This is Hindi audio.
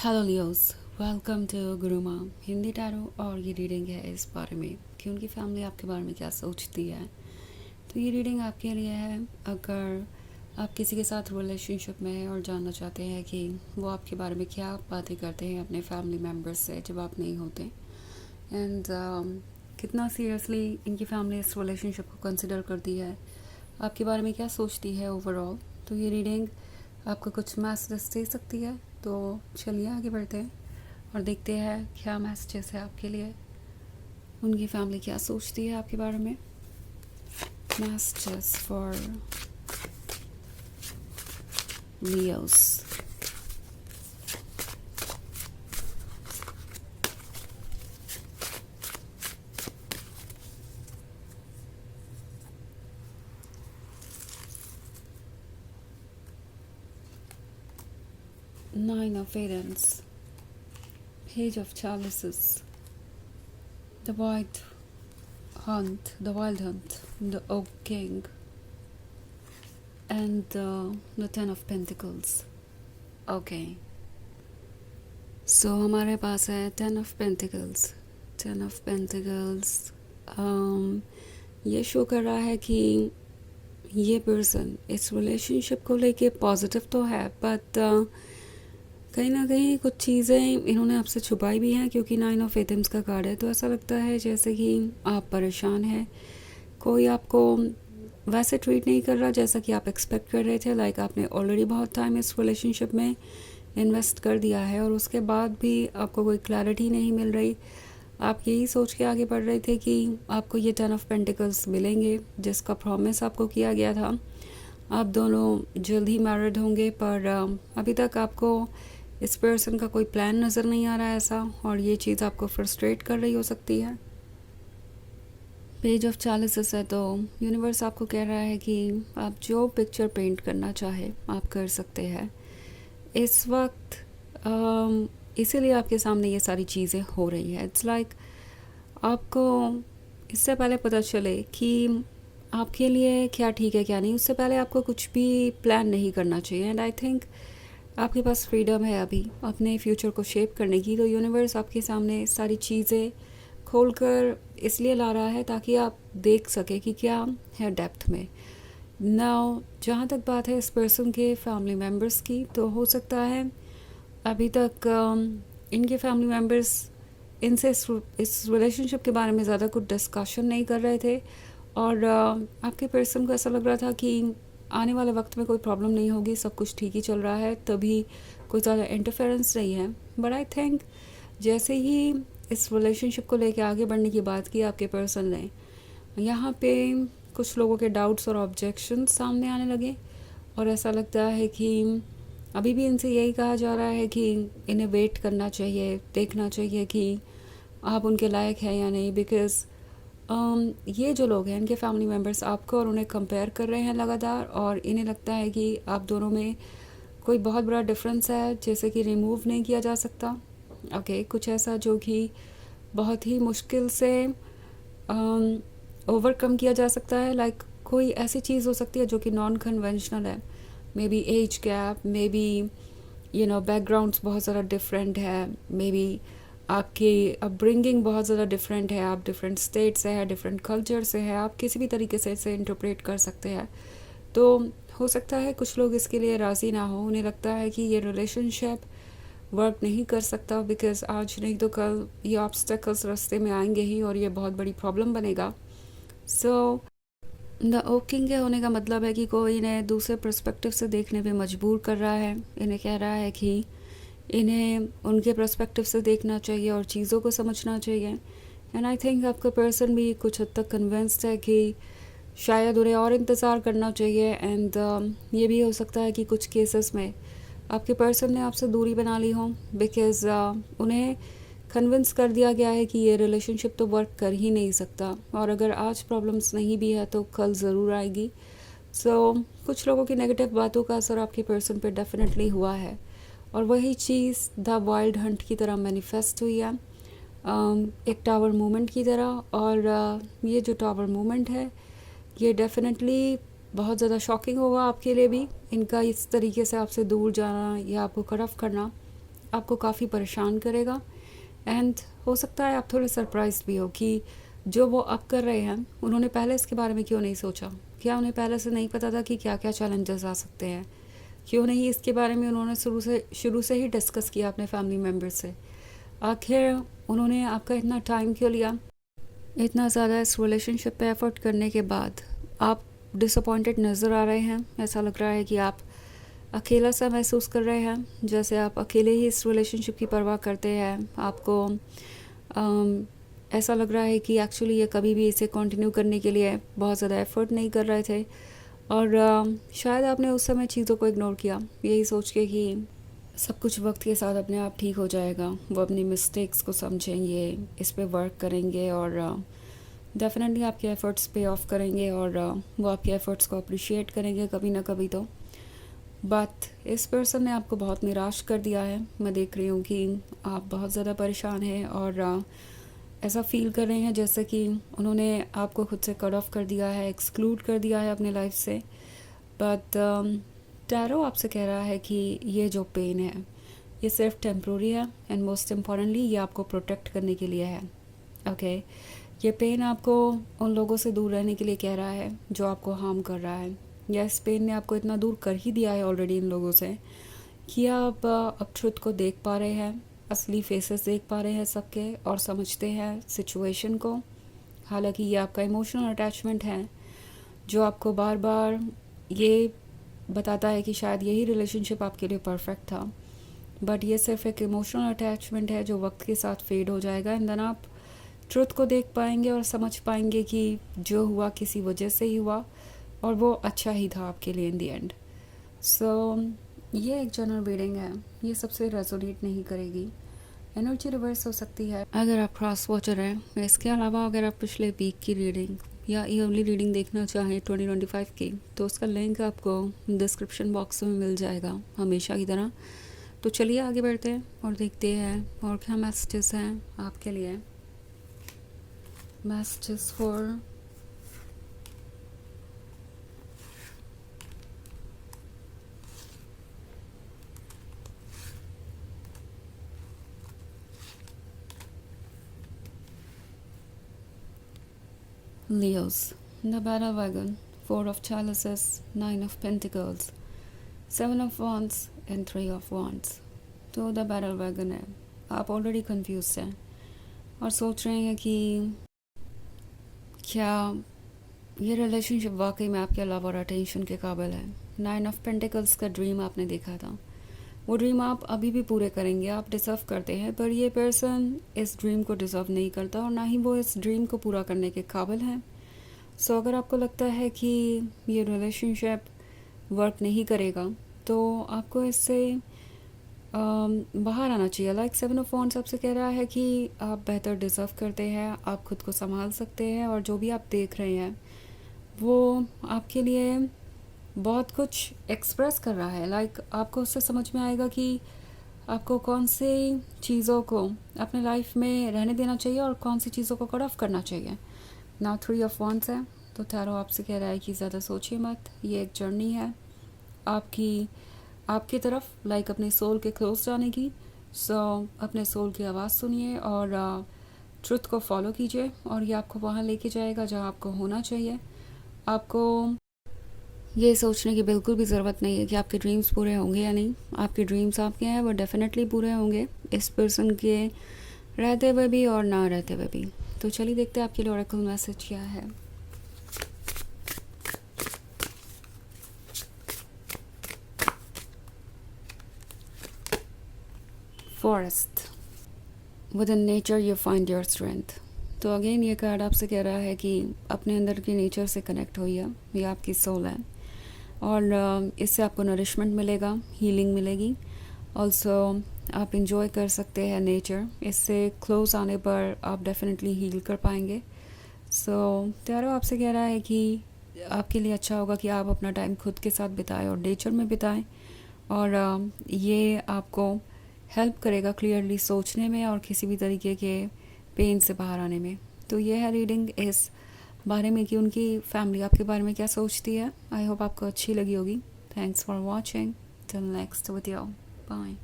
Hello Leos, welcome to Guruma Hindi tarot. और ये रीडिंग है इस बारे में कि उनकी फैमिली आपके बारे में क्या सोचती है। तो ये रीडिंग आपके लिए है अगर आप किसी के साथ रिलेशनशिप में हैं और जानना चाहते हैं कि वो आपके बारे में क्या बातें करते हैं अपने फैमिली मेम्बर्स से जब आप नहीं होते, एंड कितना सीरियसली इनकी फैमिली इस रिलेशनशिप को कंसिडर करती है, आपके बारे में क्या सोचती है ओवरऑल। तो ये रीडिंग आपको कुछ मैसेज दे सकती है। तो चलिए आगे बढ़ते हैं और देखते हैं क्या मैसेजेस है आपके लिए, उनकी फैमिली क्या सोचती है आपके बारे में। Messages for Leos. Nine of Wands, Page of Chalices, the White Hunt, the Wild Hunt, the Oak King, and the Ten of Pentacles. Okay. So हमारे पास है Ten of Pentacles. Ten of Pentacles ये शो कर रहा है कि ये पर्सन इस रिलेशनशिप को लेके पॉजिटिव तो है, बट कहीं ना कहीं कुछ चीज़ें इन्होंने आपसे छुपाई भी हैं, क्योंकि नाइन ऑफ एथम्स का कार्ड है। तो ऐसा लगता है जैसे कि आप परेशान हैं, कोई आपको वैसे ट्रीट नहीं कर रहा जैसा कि आप एक्सपेक्ट कर रहे थे। लाइक आपने ऑलरेडी बहुत टाइम इस रिलेशनशिप में इन्वेस्ट कर दिया है और उसके बाद भी आपको कोई क्लैरिटी नहीं मिल रही। आप यही सोच के आगे बढ़ रहे थे कि आपको ये टेन ऑफ पेंटिकल्स मिलेंगे जिसका प्रॉमिस आपको किया गया था। आप दोनों जल्द ही मैरिड होंगे, पर अभी तक आपको इस पर्सन का कोई प्लान नज़र नहीं आ रहा है ऐसा, और ये चीज़ आपको फ्रस्ट्रेट कर रही हो सकती है। पेज ऑफ चालीसेस है तो यूनिवर्स आपको कह रहा है कि आप जो पिक्चर पेंट करना चाहे आप कर सकते हैं इस वक्त। इसीलिए आपके सामने ये सारी चीज़ें हो रही है। इट्स लाइक आपको इससे पहले पता चले कि आपके लिए क्या ठीक है क्या नहीं, उससे पहले आपको कुछ भी प्लान नहीं करना चाहिए। एंड आई थिंक आपके पास फ्रीडम है अभी अपने फ्यूचर को शेप करने की। तो यूनिवर्स आपके सामने सारी चीज़ें खोलकर इसलिए ला रहा है ताकि आप देख सके कि क्या है डेप्थ में। नाउ जहाँ तक बात है इस पर्सन के फैमिली मेम्बर्स की, तो हो सकता है अभी तक इनके फैमिली मेम्बर्स इनसे इस रिलेशनशिप के बारे में ज़्यादा कुछ डिस्कशन नहीं कर रहे थे, और आपके पर्सन को ऐसा लग रहा था कि आने वाले वक्त में कोई प्रॉब्लम नहीं होगी, सब कुछ ठीक ही चल रहा है, तभी कोई ज़्यादा इंटरफेरेंस नहीं है। बट आई थिंक जैसे ही इस रिलेशनशिप को लेके आगे बढ़ने की बात की आपके पर्सन ने, यहाँ पे कुछ लोगों के डाउट्स और ऑब्जेक्शंस सामने आने लगे, और ऐसा लगता है कि अभी भी इनसे यही कहा जा रहा है कि इन्हें वेट करना चाहिए, देखना चाहिए कि आप उनके लायक हैं या नहीं। बिकॉज़ ये जो लोग हैं इनके फैमिली मेम्बर्स आपको और उन्हें कंपेयर कर रहे हैं लगातार, और इन्हें लगता है कि आप दोनों में कोई बहुत बड़ा डिफरेंस है जैसे कि रिमूव नहीं किया जा सकता। ओके, कुछ ऐसा जो कि बहुत ही मुश्किल से ओवरकम किया जा सकता है। लाइक कोई ऐसी चीज़ हो सकती है जो कि नॉन कन्वेंशनल है, may be age gap, may be backgrounds बहुत ज़्यादा डिफरेंट है, मे बी आपकी अपब्रिंगिंग बहुत ज़्यादा डिफरेंट है, आप डिफरेंट स्टेट से है, डिफरेंट कल्चर से है, आप किसी भी तरीके से इसे इंटरप्रेट कर सकते हैं। तो हो सकता है कुछ लोग इसके लिए राज़ी ना हो, उन्हें लगता है कि ये रिलेशनशिप वर्क नहीं कर सकता बिकॉज़ आज नहीं तो कल ये ऑब्स्टेकल्स रास्ते में आएंगे ही और ये बहुत बड़ी प्रॉब्लम बनेगा। सो द ओकिंग के होने का मतलब है कि कोई इन्हें दूसरे पर्सपेक्टिव से देखने पे मजबूर कर रहा है, इन्हें कह रहा है कि इन्हें उनके पर्सपेक्टिव से देखना चाहिए और चीज़ों को समझना चाहिए। एंड आई थिंक आपका पर्सन भी कुछ हद तक कन्विंस्ड है कि शायद उन्हें और इंतज़ार करना चाहिए। एंड ये भी हो सकता है कि कुछ केसेस में आपके पर्सन ने आपसे दूरी बना ली हो बिकॉज़ उन्हें कन्विंस कर दिया गया है कि ये रिलेशनशिप तो वर्क कर ही नहीं सकता, और अगर आज प्रॉब्लम्स नहीं भी है तो कल ज़रूर आएगी। सो कुछ लोगों की नेगेटिव बातों का असर आपके पर्सन पे डेफिनेटली हुआ है, और वही चीज़ द वाइल्ड हंट की तरह मैनिफेस्ट हुई है, एक टावर मूवमेंट की तरह। और ये जो टावर मूवमेंट है ये डेफिनेटली बहुत ज़्यादा शॉकिंग होगा आपके लिए भी, इनका इस तरीके से आपसे दूर जाना या आपको कट ऑफ करना। आपको काफ़ी परेशान करेगा। एंड हो सकता है आप थोड़े सरप्राइज भी हो कि जो वो अब कर रहे हैं उन्होंने पहले इसके बारे में क्यों नहीं सोचा। क्या उन्हें पहले से नहीं पता था कि क्या क्या चैलेंजेस आ सकते हैं? क्यों नहीं इसके बारे में उन्होंने शुरू से ही डिस्कस किया अपने फैमिली मेम्बर से? आखिर उन्होंने आपका इतना टाइम क्यों लिया? इतना ज़्यादा इस रिलेशनशिप पे एफर्ट करने के बाद आप डिसअपॉइंटेड नज़र आ रहे हैं। ऐसा लग रहा है कि आप अकेला सा महसूस कर रहे हैं, जैसे आप अकेले ही इस रिलेशनशिप की परवाह करते हैं। आपको ऐसा लग रहा है कि एक्चुअली ये कभी भी इसे कंटिन्यू करने के लिए बहुत ज़्यादा एफर्ट नहीं कर रहे थे, और शायद आपने उस समय चीज़ों को इग्नोर किया, यही सोच के कि सब कुछ वक्त के साथ अपने आप ठीक हो जाएगा। वो अपनी मिस्टेक्स को समझेंगे, इस पे वर्क करेंगे और डेफिनेटली आपके एफ़र्ट्स पे ऑफ करेंगे, और वो आपके एफ़र्ट्स को अप्रिशिएट करेंगे कभी ना कभी तो। बट इस पर्सन ने आपको बहुत निराश कर दिया है। मैं देख रही हूँ कि आप बहुत ज़्यादा परेशान हैं और ऐसा फील कर रहे हैं जैसे कि उन्होंने आपको खुद से कट ऑफ कर दिया है, एक्सक्लूड कर दिया है अपने लाइफ से। बट टैरो आपसे कह रहा है कि ये जो पेन है ये सिर्फ टेम्प्रोरी है, एंड मोस्ट इम्पॉर्टेंटली ये आपको प्रोटेक्ट करने के लिए है। ओके ये पेन आपको उन लोगों से दूर रहने के लिए कह रहा है जो आपको हार्म कर रहा है, या इस पेन ने आपको इतना दूर कर ही दिया है ऑलरेडी इन लोगों से कि आप अब ट्रुथ को देख पा रहे हैं, असली फेसेस देख पा रहे हैं सबके, और समझते हैं सिचुएशन को। हालांकि ये आपका इमोशनल अटैचमेंट है जो आपको बार बार ये बताता है कि शायद यही रिलेशनशिप आपके लिए परफेक्ट था, बट ये सिर्फ एक इमोशनल अटैचमेंट है जो वक्त के साथ फेड हो जाएगा। एंड देन आप ट्रुथ को देख पाएंगे और समझ पाएंगे कि जो हुआ किसी वजह से ही हुआ, और वो अच्छा ही था आपके लिए इन द एंड। सो ये एक जनरल रीडिंग है, ये सबसे रेजोनेट नहीं करेगी, एनर्जी रिवर्स हो सकती है अगर आप क्रॉस वॉचर हैं। इसके अलावा अगर आप पिछले वीक की रीडिंग या ईयरली रीडिंग देखना चाहें 2025 की, तो उसका लिंक आपको डिस्क्रिप्शन बॉक्स में मिल जाएगा हमेशा की तरह। तो चलिए आगे बढ़ते हैं और देखते हैं और क्या मैसेजेस हैं आपके लिए। Messages for Leos, the Battle Wagon, 4 of Chalices, 9 of Pentacles, 7 of Wands and 3 of Wands। तो द बैटल वैगन है, आप ऑलरेडी कंफ्यूज हैं और सोच रहे हैं कि क्या ये रिलेशनशिप वाकई में आपके लव और अटेंशन के काबिल है। 9 ऑफ पेंटिकल्स का ड्रीम आपने देखा था, वो ड्रीम आप अभी भी पूरे करेंगे, आप डिज़र्व करते हैं, पर ये पर्सन इस ड्रीम को डिज़र्व नहीं करता और ना ही वो इस ड्रीम को पूरा करने के काबिल हैं। सो अगर आपको लगता है कि ये रिलेशनशिप वर्क नहीं करेगा तो आपको इससे बाहर आना चाहिए। लाइक 7 ऑफ वॉन्ड्स आपसे कह रहा है कि आप बेहतर डिज़र्व करते हैं, आप खुद को संभाल सकते हैं, और जो भी आप देख रहे हैं वो आपके लिए बहुत कुछ एक्सप्रेस कर रहा है। लाइक आपको उससे समझ में आएगा कि आपको कौन सी चीज़ों को अपने लाइफ में रहने देना चाहिए और कौन सी चीज़ों को कट ऑफ करना चाहिए। नाउ 3 ऑफ वॉन्ड्स है, तो टैरो आपसे कह रहा है कि ज़्यादा सोचिए मत, ये एक जर्नी है आपकी तरफ, लाइक अपने सोल के क्लोज जाने की। सो अपने सोल की आवाज़ सुनिए और ट्रुथ को फॉलो कीजिए, और ये आपको वहाँ लेके जाएगा जहाँ आपको होना चाहिए। आपको ये सोचने की बिल्कुल भी ज़रूरत नहीं है कि आपके ड्रीम्स पूरे होंगे या नहीं। आपके ड्रीम्स आपके हैं, वो डेफिनेटली पूरे होंगे, इस पर्सन के रहते हुए भी और ना रहते हुए भी। तो चलिए देखते हैं आपके लिए ओरेकल मैसेज क्या है। Forest, with in nature you find your strength. तो अगेन ये कार्ड आपसे कह रहा है कि अपने अंदर की नेचर से कनेक्ट होइए, ये आपकी सोल है, और इससे आपको नरिशमेंट मिलेगा, हीलिंग मिलेगी। ऑल्सो आप इंजॉय कर सकते हैं नेचर, इससे क्लोज आने पर आप डेफिनेटली हील कर पाएंगे। सो टैरो आपसे कह रहा है कि आपके लिए अच्छा होगा कि आप अपना टाइम खुद के साथ बिताएं और नेचर में बिताएं, और ये आपको हेल्प करेगा क्लियरली सोचने में और किसी भी तरीके के पेन से बाहर आने में। तो ये है रीडिंग इस बारे में कि उनकी फैमिली आपके बारे में क्या सोचती है। आई होप आपको अच्छी लगी होगी। Thanks for watching, till next video, bye.